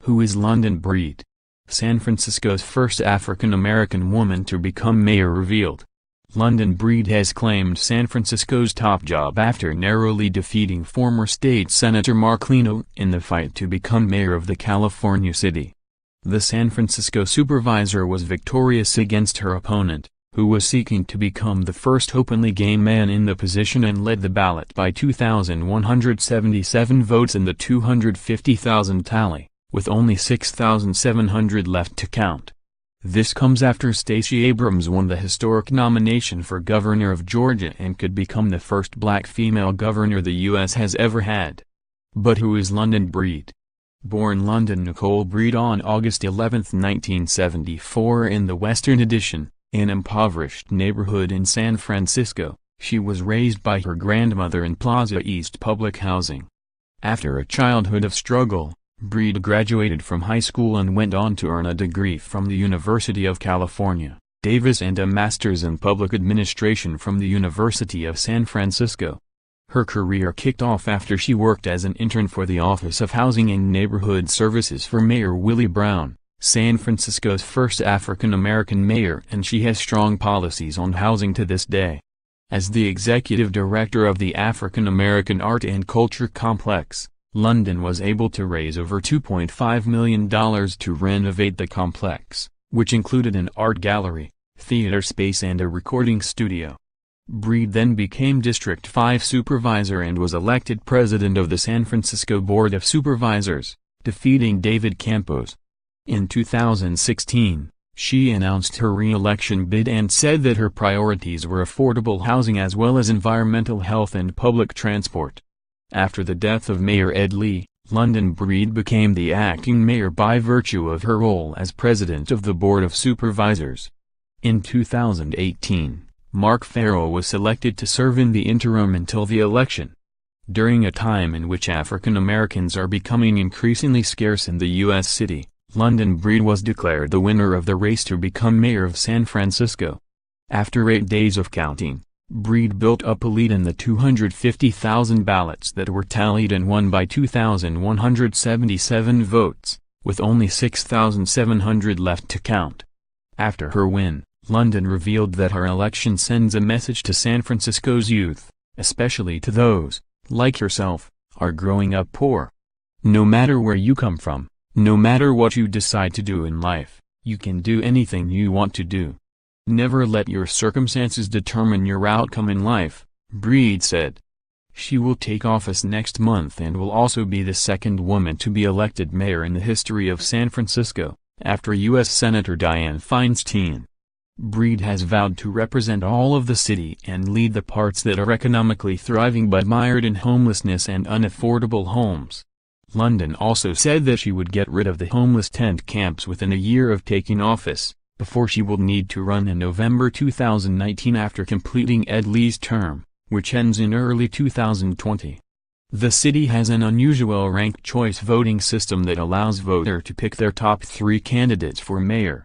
Who is London Breed? San Francisco's first African-American woman to become mayor revealed. London Breed has claimed San Francisco's top job after narrowly defeating former State Senator Mark Leno in the fight to become mayor of the California city. The San Francisco Supervisor was victorious against her opponent, who was seeking to become the first openly gay man in the position, and led the ballot by 2,177 votes in the 250,000 tally, with only 6,700 left to count. This comes after Stacey Abrams won the historic nomination for governor of Georgia and could become the first black female governor the U.S. has ever had. But who is London Breed? Born London Nicole Breed on August 11, 1974 in the Western Addition, an impoverished neighborhood in San Francisco, she was raised by her grandmother in Plaza East public housing. After a childhood of struggle, Breed graduated from high school and went on to earn a degree from the University of California, Davis and a master's in public administration from the University of San Francisco. Her career kicked off after she worked as an intern for the Office of Housing and Neighborhood Services for Mayor Willie Brown, San Francisco's first African-American mayor, and she has strong policies on housing to this day. As the executive director of the African-American Art and Culture Complex, London was able to raise over $2.5 million to renovate the complex, which included an art gallery, theater space and a recording studio. Breed then became District 5 Supervisor and was elected president of the San Francisco Board of Supervisors, defeating David Campos. In 2016, she announced her re-election bid and said that her priorities were affordable housing as well as environmental health and public transport. After the death of Mayor Ed Lee, London Breed became the acting mayor by virtue of her role as president of the Board of Supervisors. In 2018, Mark Farrell was selected to serve in the interim until the election. During a time in which African Americans are becoming increasingly scarce in the U.S. city, London Breed was declared the winner of the race to become mayor of San Francisco. After 8 days of counting, Breed built up a lead in the 250,000 ballots that were tallied and won by 2,177 votes, with only 6,700 left to count. After her win, London revealed that her election sends a message to San Francisco's youth, especially to those, like herself, are growing up poor. No matter where you come from, no matter what you decide to do in life, you can do anything you want to do. Never let your circumstances determine your outcome in life, Breed said. She will take office next month and will also be the second woman to be elected mayor in the history of San Francisco, after U.S. Senator Dianne Feinstein. Breed has vowed to represent all of the city and lead the parts that are economically thriving but mired in homelessness and unaffordable homes. London also said that she would get rid of the homeless tent camps within a year of taking office, before she will need to run in November 2019 after completing Ed Lee's term, which ends in early 2020. The city has an unusual ranked choice voting system that allows voters to pick their top 3 candidates for mayor.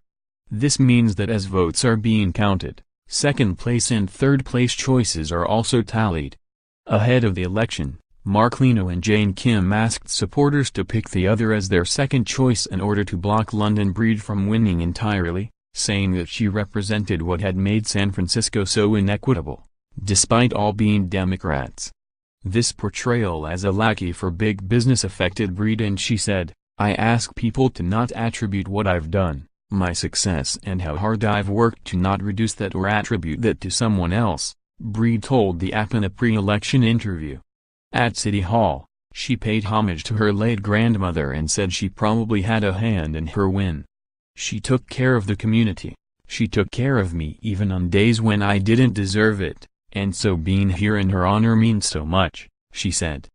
This means that as votes are being counted, second-place and third-place choices are also tallied. Ahead of the election, Mark Leno and Jane Kim asked supporters to pick the other as their second choice in order to block London Breed from winning entirely, saying that she represented what had made San Francisco so inequitable, despite all being Democrats. This portrayal as a lackey for big business affected Breed, and she said, "I ask people to not attribute what I've done, my success and how hard I've worked, to not reduce that or attribute that to someone else," Breed told the app in a pre-election interview. At City Hall, she paid homage to her late grandmother and said she probably had a hand in her win. "She took care of the community. She took care of me even on days when I didn't deserve it, and so being here in her honor means so much," she said.